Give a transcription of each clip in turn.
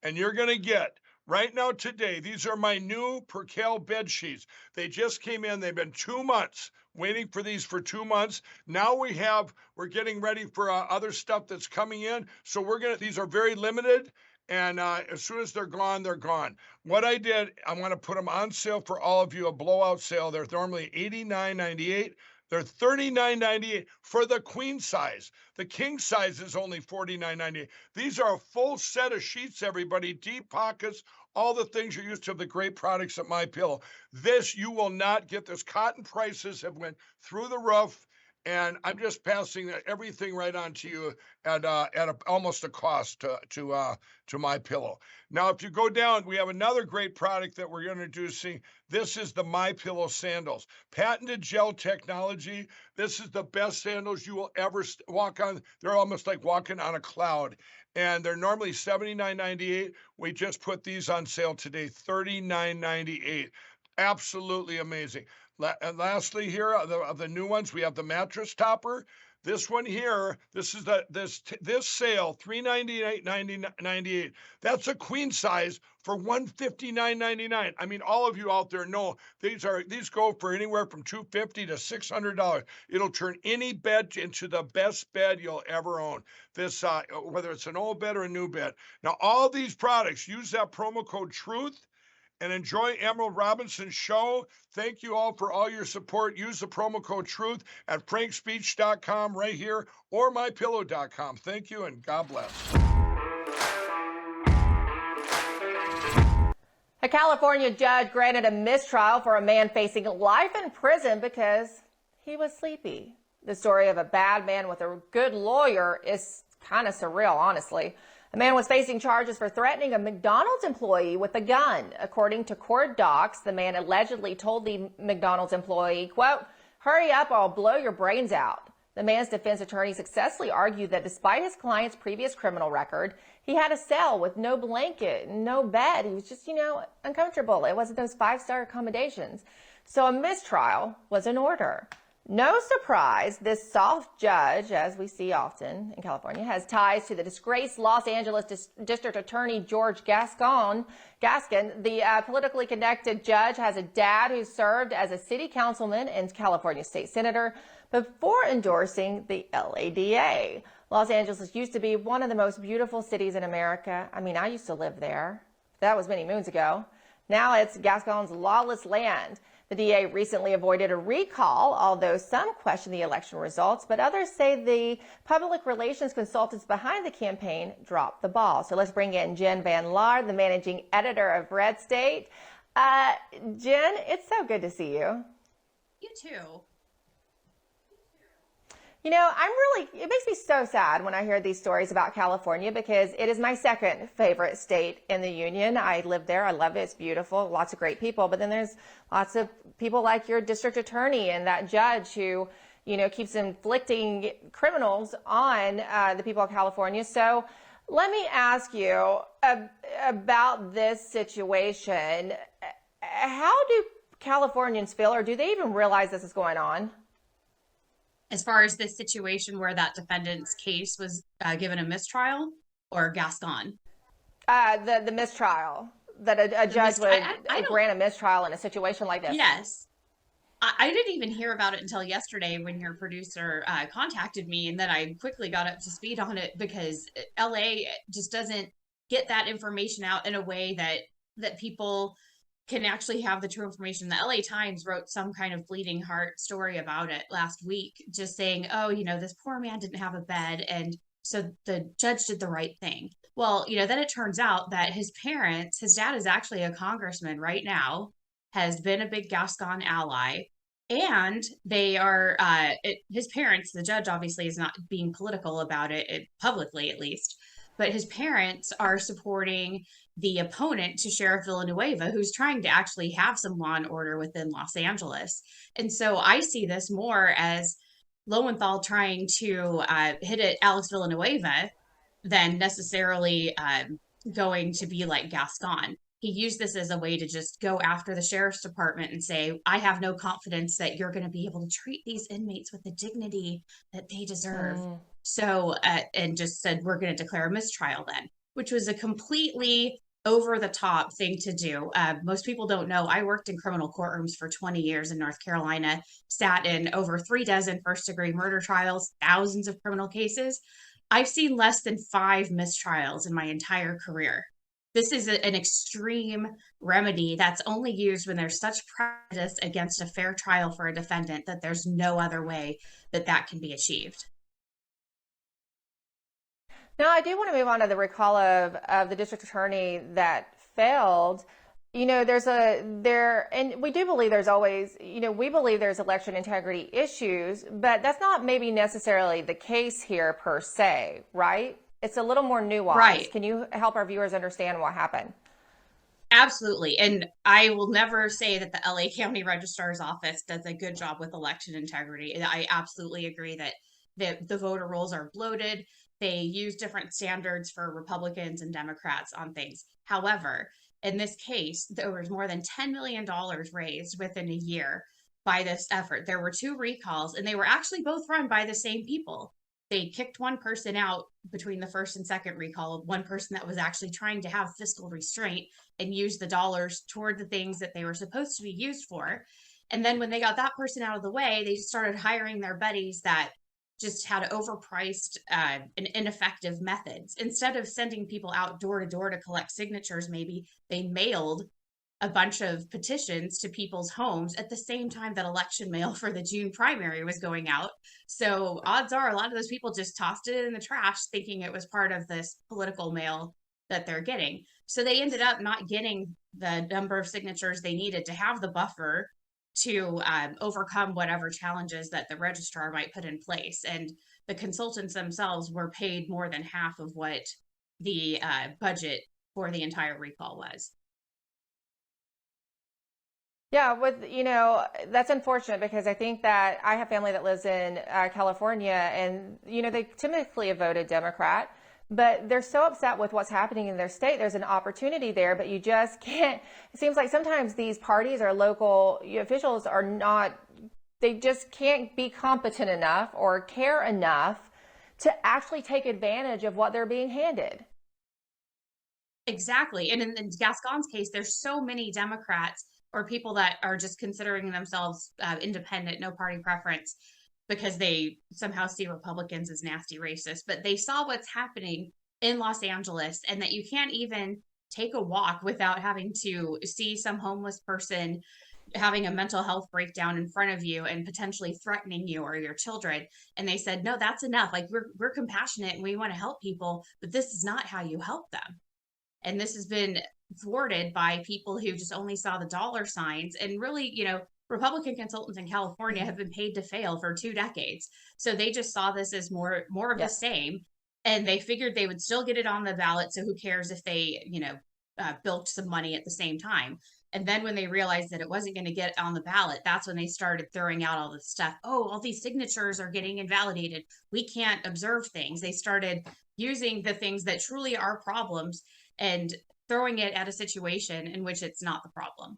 and you're going to get right now today. These are my new Percale bed sheets. They just came in. They've been 2 months waiting for these for 2 months. Now we're getting ready for other stuff that's coming in. So these are very limited. And as soon as they're gone, they're gone. What I did, I want to put them on sale for all of you, a blowout sale. They're normally $89.98. They're $39.98 for the queen size. The king size is only $49.98. These are a full set of sheets, everybody, deep pockets, all the things you're used to, the great products at My Pillow. This, you will not get this. Cotton prices have went through the roof, and I'm just passing everything right on to you at almost a cost to My Pillow. Now, if you go down, we have another great product that we're introducing. This is the My Pillow sandals, patented gel technology. This is the best sandals you will ever walk on. They're almost like walking on a cloud, and they're normally $79.98. We just put these on sale today, $39.98. Absolutely amazing. And lastly, here of the new ones, we have the mattress topper. This one here, this is this sale, $398.98. That's a queen size for $159.99. I mean, all of you out there know these go for anywhere from $250 to $600. It'll turn any bed into the best bed you'll ever own. This whether it's an old bed or a new bed. Now, all these products, use that promo code TRUTH and enjoy Emerald Robinson's show. Thank you all for all your support. Use the promo code TRUTH at frankspeech.com right here or mypillow.com. Thank you and God bless. A California judge granted a mistrial for a man facing life in prison because he was sleepy. The story of a bad man with a good lawyer is kind of surreal, honestly. A man was facing charges for threatening a McDonald's employee with a gun. According to court docs, the man allegedly told the McDonald's employee, quote, "Hurry up or I'll blow your brains out." The man's defense attorney successfully argued that despite his client's previous criminal record, he had a cell with no blanket, no bed. He was just, uncomfortable. It wasn't those five-star accommodations. So a mistrial was in order. No surprise, this soft judge, as we see often in California, has ties to the disgraced Los Angeles District Attorney George Gascon. The politically connected judge has a dad who served as a city councilman and California state senator before endorsing the LADA. Los Angeles used to be one of the most beautiful cities in America. I mean, I used to live there. That was many moons ago. Now it's Gascon's lawless land. The DA recently avoided a recall, although some question the election results, but others say the public relations consultants behind the campaign dropped the ball. So let's bring in Jen Van Laar, the managing editor of Red State. Jen, it's so good to see you. You too. It makes me so sad when I hear these stories about California because it is my second favorite state in the union. I live there. I love it. It's beautiful. Lots of great people. But then there's lots of people like your district attorney and that judge who, keeps inflicting criminals on the people of California. So let me ask you about this situation. How do Californians feel, or do they even realize this is going on? As far as this situation where that defendant's case was given a mistrial, or Gascon? The mistrial, that a judge would grant a mistrial in a situation like this. Yes. I didn't even hear about it until yesterday when your producer contacted me, and then I quickly got up to speed on it because LA just doesn't get that information out in a way that people can actually have the true information. The LA Times wrote some kind of bleeding heart story about it last week, just saying, this poor man didn't have a bed, and so the judge did the right thing. Well, then it turns out that his dad is actually a congressman right now, has been a big Gascon ally, and they are, his parents, the judge obviously is not being political about it publicly at least, but his parents are supporting the opponent to Sheriff Villanueva, who's trying to actually have some law and order within Los Angeles. And so I see this more as Lowenthal trying to hit at Alex Villanueva than necessarily going to be like Gascon. He used this as a way to just go after the sheriff's department and say, I have no confidence that you're going to be able to treat these inmates with the dignity that they deserve. So, and just said, we're going to declare a mistrial then. which was a completely over the top thing to do. Most people don't know I worked in criminal courtrooms for 20 years in North Carolina, sat in over 3 dozen first-degree murder trials, thousands of criminal cases. I've seen less than 5 mistrials in my entire career. This is an extreme remedy that's only used when there's such prejudice against a fair trial for a defendant that there's no other way that that can be achieved. Now, I do want to move on to the recall of the district attorney that failed. And we do believe there's always, we believe there's election integrity issues, but that's not maybe necessarily the case here per se, right? It's a little more nuanced. Right. Can you help our viewers understand what happened? Absolutely. And I will never say that the LA County Registrar's Office does a good job with election integrity. I absolutely agree that the voter rolls are bloated. They use different standards for Republicans and Democrats on things. However, in this case, there was more than $10 million raised within a year by this effort. There were 2 recalls, and they were actually both run by the same people. They kicked one person out between the first and second recall, one person that was actually trying to have fiscal restraint and use the dollars toward the things that they were supposed to be used for. And then when they got that person out of the way, they started hiring their buddies that just had overpriced and ineffective methods. Instead of sending people out door to door to collect signatures, maybe they mailed a bunch of petitions to people's homes at the same time that election mail for the June primary was going out. So odds are a lot of those people just tossed it in the trash thinking it was part of this political mail that they're getting. So they ended up not getting the number of signatures they needed to have the buffer to overcome whatever challenges that the registrar might put in place. And the consultants themselves were paid more than half of what the budget for the entire recall was. Yeah, that's unfortunate because I think that I have family that lives in California, and they typically have voted Democrat, but they're so upset with what's happening in their state. There's an opportunity there, but you just can't. It seems like sometimes these parties or local officials are not. They just can't be competent enough or care enough to actually take advantage of what they're being handed. Exactly. And in Gascon's case, there's so many Democrats or people that are just considering themselves independent, no party preference, because they somehow see Republicans as nasty racist. But they saw what's happening in Los Angeles and that you can't even take a walk without having to see some homeless person having a mental health breakdown in front of you and potentially threatening you or your children. And they said, no, that's enough. Like we're compassionate and we want to help people, but this is not how you help them. And this has been thwarted by people who just only saw the dollar signs. And really, Republican consultants in California have been paid to fail for 2 decades. So they just saw this as more of the same. And they figured they would still get it on the ballot. So who cares if they, bilked some money at the same time. And then when they realized that it wasn't going to get on the ballot, that's when they started throwing out all this stuff. Oh, all these signatures are getting invalidated. We can't observe things. They started using the things that truly are problems and throwing it at a situation in which it's not the problem.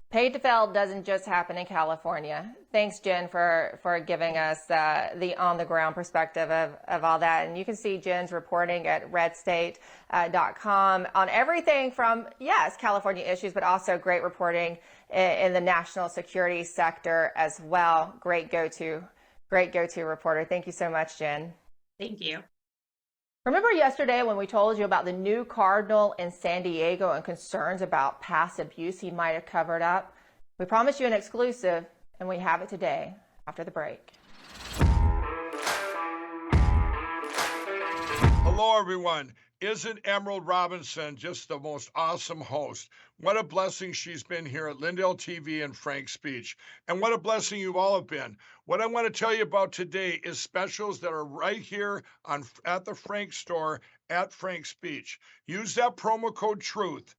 Paid to fail doesn't just happen in California. Thanks, Jen, for giving us the on-the-ground perspective of all that. And you can see Jen's reporting at redstate.com on everything from, yes, California issues, but also great reporting in the national security sector as well. Great go-to reporter. Thank you so much, Jen. Thank you. Remember yesterday when we told you about the new cardinal in San Diego and concerns about past abuse he might have covered up? We promised you an exclusive, and we have it today after the break. Hello, everyone. Isn't Emerald Robinson just the most awesome host? What a blessing she's been here at Lindell TV and Frank's Speech. And what a blessing you all have been. What I want to tell you about today is specials that are right here at the Frank store at Frank's Speech. Use that promo code TRUTH